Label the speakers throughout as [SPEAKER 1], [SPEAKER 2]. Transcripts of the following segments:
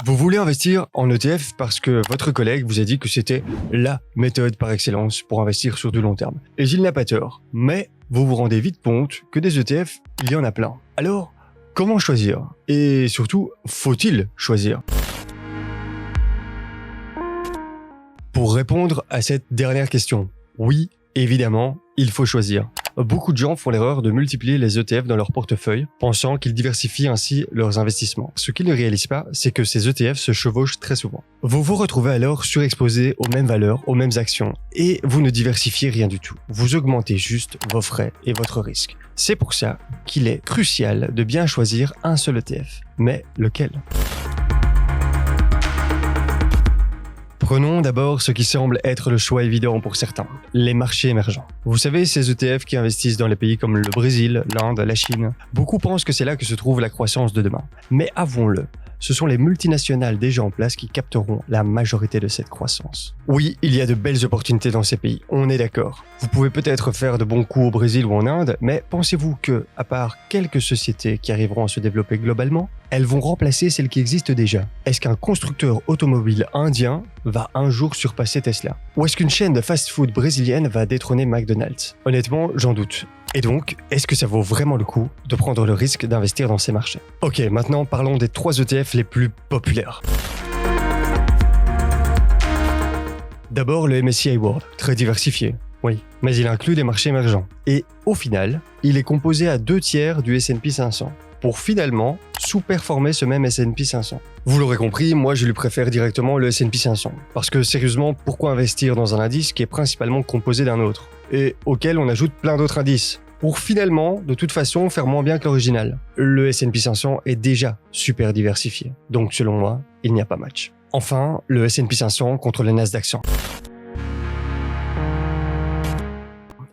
[SPEAKER 1] Vous voulez investir en ETF parce que votre collègue vous a dit que c'était la méthode par excellence pour investir sur du long terme. Et il n'a pas tort. Mais vous vous rendez vite compte que des ETF, il y en a plein. Alors, comment choisir? Et surtout, faut-il choisir? Pour répondre à cette dernière question, oui, évidemment, il faut choisir. Beaucoup de gens font l'erreur de multiplier les ETF dans leur portefeuille, pensant qu'ils diversifient ainsi leurs investissements. Ce qu'ils ne réalisent pas, c'est que ces ETF se chevauchent très souvent. Vous vous retrouvez alors surexposé aux mêmes valeurs, aux mêmes actions, et vous ne diversifiez rien du tout. Vous augmentez juste vos frais et votre risque. C'est pour ça qu'il est crucial de bien choisir un seul ETF. Mais lequel ? Prenons d'abord ce qui semble être le choix évident pour certains, les marchés émergents. Vous savez, ces ETF qui investissent dans les pays comme le Brésil, l'Inde, la Chine. Beaucoup pensent que c'est là que se trouve la croissance de demain. Mais avouons-le, ce sont les multinationales déjà en place qui capteront la majorité de cette croissance. Oui, il y a de belles opportunités dans ces pays, on est d'accord. Vous pouvez peut-être faire de bons coups au Brésil ou en Inde, mais pensez-vous que, à part quelques sociétés qui arriveront à se développer globalement, elles vont remplacer celles qui existent déjà? Est-ce qu'un constructeur automobile indien va un jour surpasser Tesla? Ou est-ce qu'une chaîne de fast-food brésilienne va détrôner McDonald's? Honnêtement, j'en doute. Et donc, est-ce que ça vaut vraiment le coup de prendre le risque d'investir dans ces marchés? Ok, maintenant parlons des 3 ETF les plus populaires. D'abord le MSCI World, très diversifié. Oui, mais il inclut des marchés émergents. Et au final, il est composé à 2/3 du S&P 500, pour finalement sous-performer ce même S&P 500. Vous l'aurez compris, moi je lui préfère directement le S&P 500. Parce que sérieusement, pourquoi investir dans un indice qui est principalement composé d'un autre, et auquel on ajoute plein d'autres indices, pour finalement, de toute façon, faire moins bien que l'original? Le S&P 500 est déjà super diversifié, donc selon moi, il n'y a pas match. Enfin, le S&P 500 contre le Nasdaq 100.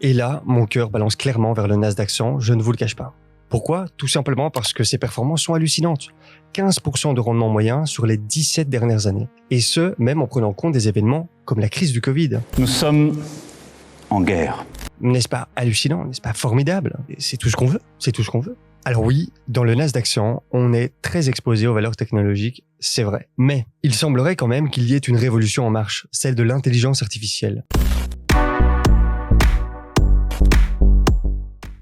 [SPEAKER 1] Et là, mon cœur balance clairement vers le Nasdaq 100, je ne vous le cache pas. Pourquoi? Tout simplement parce que ses performances sont hallucinantes. 15% de rendement moyen sur les 17 dernières années. Et ce, même en prenant compte des événements comme la crise du Covid.
[SPEAKER 2] Nous sommes en guerre.
[SPEAKER 1] N'est-ce pas hallucinant? N'est-ce pas formidable? C'est tout ce qu'on veut. C'est tout ce qu'on veut. Alors oui, dans le Nasdaq 100, on est très exposé aux valeurs technologiques, c'est vrai. Mais il semblerait quand même qu'il y ait une révolution en marche, celle de l'intelligence artificielle.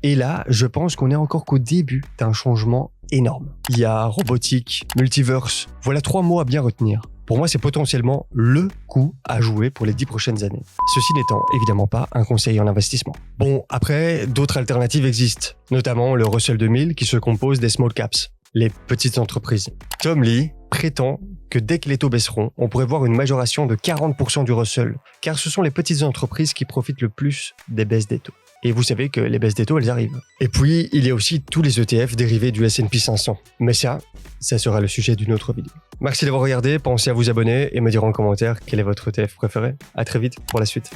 [SPEAKER 1] Et là, je pense qu'on est encore qu'au début d'un changement énorme. Il y a robotique, multiverse, voilà 3 mots à bien retenir. Pour moi, c'est potentiellement le coup à jouer pour les 10 prochaines années. Ceci n'étant évidemment pas un conseil en investissement. Bon, après, d'autres alternatives existent, notamment le Russell 2000 qui se compose des small caps, les petites entreprises. Tom Lee prétend que dès que les taux baisseront, on pourrait voir une majoration de 40% du Russell, car ce sont les petites entreprises qui profitent le plus des baisses des taux. Et vous savez que les baisses des taux, elles arrivent. Et puis, il y a aussi tous les ETF dérivés du S&P 500. Mais ça sera le sujet d'une autre vidéo. Merci d'avoir regardé, pensez à vous abonner et me dire en commentaire quel est votre ETF préféré. À très vite pour la suite.